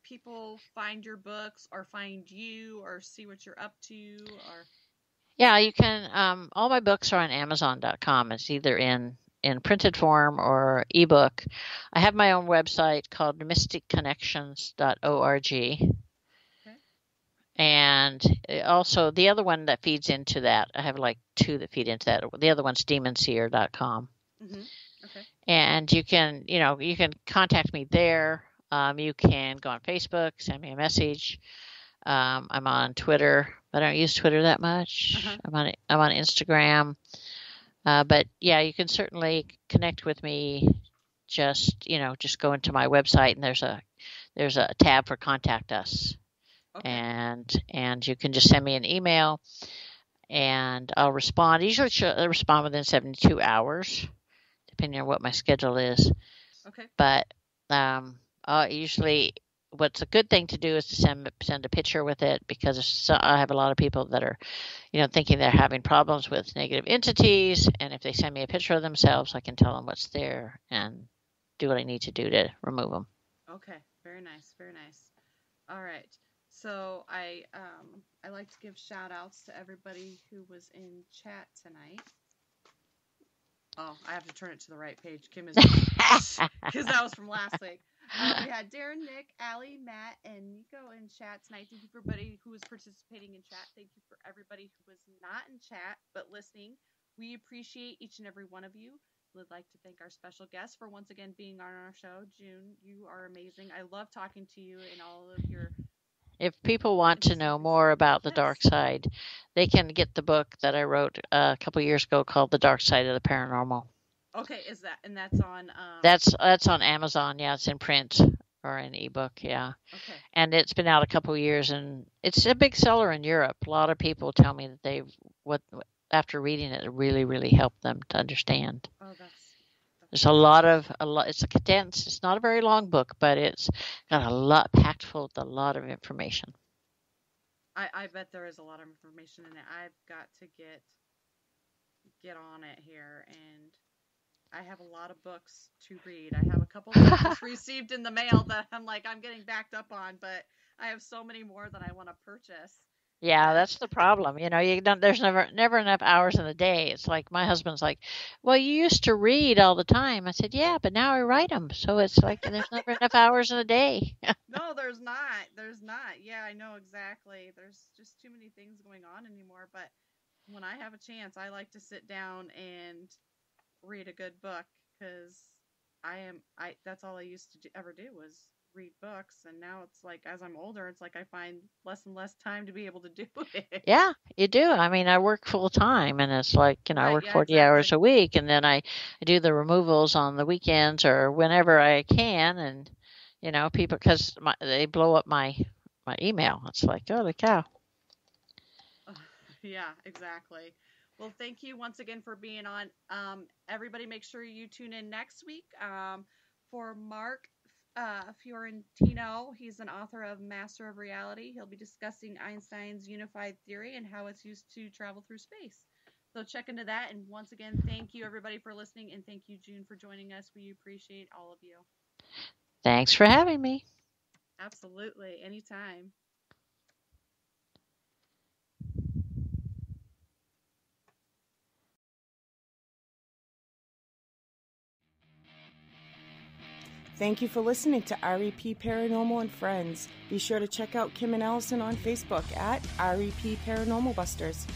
people find your books or find you or see what you're up to? Or yeah, you can. All my books are on Amazon.com. It's either in printed form or ebook. I have my own website called mysticconnections.org. Okay. And also the other one that feeds into that, I have 2 that feed into that. The other one's demonseer.com. Okay. And you can contact me there. You can go on Facebook, send me a message. I'm on Twitter, but I don't use Twitter that much. I'm on Instagram. But yeah, you can certainly connect with me. Just go into my website, and there's a tab for contact us. Okay. And you can just send me an email, and I'll respond. Usually I'll respond within 72 hours, depending on what my schedule is. Okay. But usually, what's a good thing to do is to send a picture with it, because I have a lot of people that are, thinking they're having problems with negative entities, and if they send me a picture of themselves, I can tell them what's there and do what I need to do to remove them. Okay, very nice, very nice. All right, so I like to give shout outs to everybody who was in chat tonight. Oh, I have to turn it to the right page. Kim is because that was from last week. We had Darren, Nick, Allie, Matt, and Nico in chat tonight. Thank you for everybody who was participating in chat. Thank you for everybody who was not in chat but listening. We appreciate each and every one of you. Would like to thank our special guest for once again being on our show. June, you are amazing. I love talking to you and all of your. If people want to know more about the dark side, they can get the book that I wrote a couple years ago called The Dark Side of the Paranormal. Okay, that's on that's on Amazon. Yeah, it's in print or an ebook. Yeah. Okay. And it's been out a couple of years, and it's a big seller in Europe. A lot of people tell me that after reading it, it really, really helped them to understand. Oh, there's a lot. It's a condensed. It's not a very long book, but it's got a lot packed full with a lot of information. I bet there is a lot of information in it. I've got to get on it here, and I have a lot of books to read. I have a couple that I just received in the mail that I'm getting backed up on, but I have so many more that I want to purchase. Yeah, that's the problem. There's never enough hours in the day. It's like my husband's like, well, you used to read all the time. I said, yeah, but now I write them. So it's like there's never enough hours in a day. No, there's not. There's not. Yeah, I know exactly. There's just too many things going on anymore. But when I have a chance, I like to sit down and read a good book because that's all I used to ever do was read books, and now it's like as I'm older, it's like I find less and less time to be able to do it. Yeah, you do. I mean, I work full time, and it's like I work 40 hours a week, and then I do the removals on the weekends or whenever I can, and people because they blow up my email. It's like, holy cow. Yeah, exactly. Well, thank you once again for being on. Everybody, make sure you tune in next week for Mark Fiorentino. He's an author of Master of Reality. He'll be discussing Einstein's unified theory and how it's used to travel through space. So check into that. And once again, thank you everybody for listening, and thank you, June, for joining us. We appreciate all of you. Thanks for having me. Absolutely. Anytime. Thank you for listening to REP Paranormal and Friends. Be sure to check out Kim and Allison on Facebook at REP Paranormal Busters.